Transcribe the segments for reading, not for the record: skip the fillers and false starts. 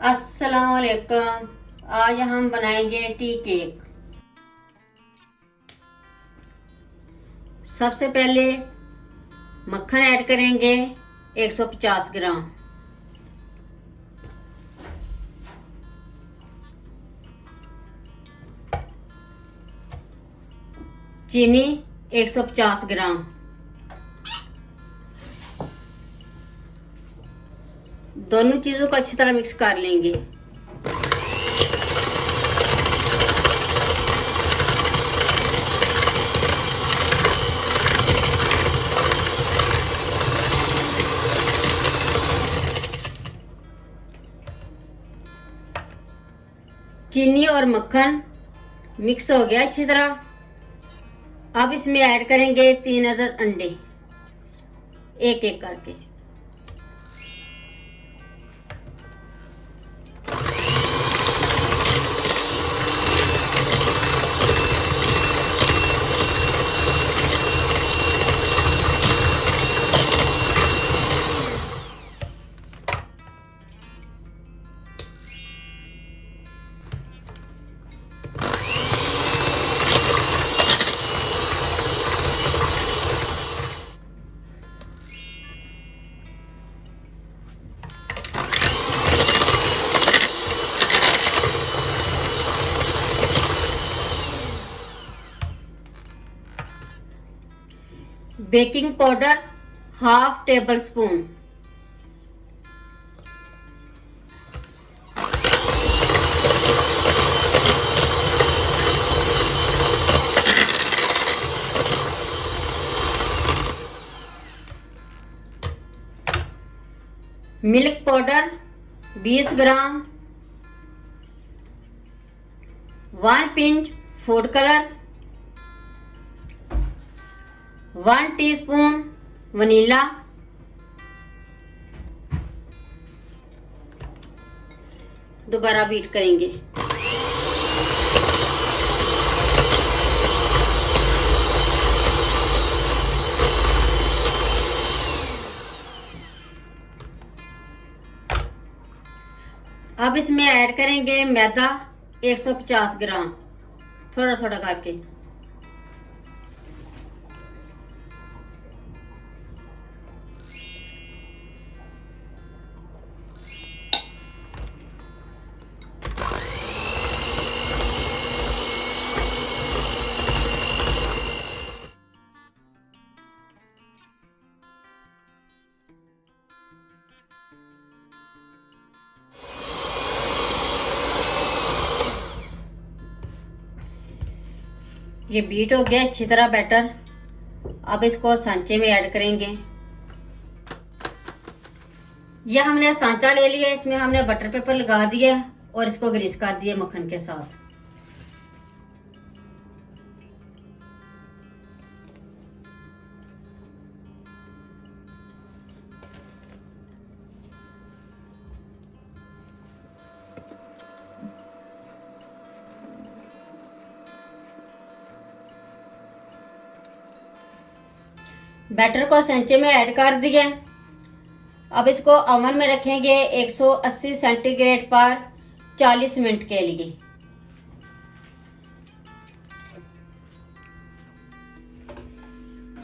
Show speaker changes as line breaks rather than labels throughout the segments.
अस्सलाम वालेकुम। आज हम बनाएंगे टी केक। सबसे पहले मक्खन ऐड करेंगे 150 ग्राम। चीनी 150 ग्राम। दोनों चीजों को अच्छी तरह मिक्स कर लेंगे। चीनी और मक्खन मिक्स हो गया अच्छी तरह। अब इसमें ऐड करेंगे 3 अदद अंडे, एक एक करके। Baking powder half table spoon. Milk powder 20 ग्राम। 1 pinch food colour. 1 teaspoon vanilla. दोबारा बीट करेंगे। अब इसमें ऐड करेंगे मैदा 150 ग्राम, थोड़ा थोड़ा करके। ये बीट हो गया अच्छी तरह बैटर। अब इसको सांचे में ऐड करेंगे। यह हमने सांचा ले लिया, इसमें हमने बटर पेपर लगा दिया और इसको ग्रीस कर दिया मक्खन के साथ। बैटर को सांचे में ऐड कर दिया। अब इसको ओवन में रखेंगे 180 सेंटीग्रेड पर 40 मिनट के लिए।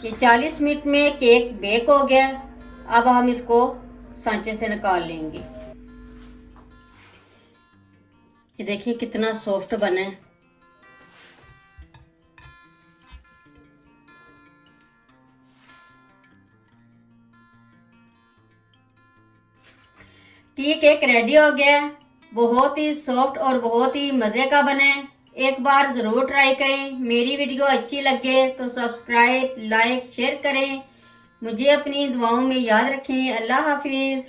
ये 40 मिनट में केक बेक हो गया। अब हम इसको सांचे से निकाल लेंगे। ये देखिए कितना सॉफ्ट बना है। टी केक रेडी हो गया। बहुत ही सॉफ्ट और बहुत ही मजे का बने। एक बार जरूर ट्राई करें। मेरी वीडियो अच्छी लगे तो सब्सक्राइब, लाइक, शेयर करें। मुझे अपनी दुआओं में याद रखें। अल्लाह हाफिज।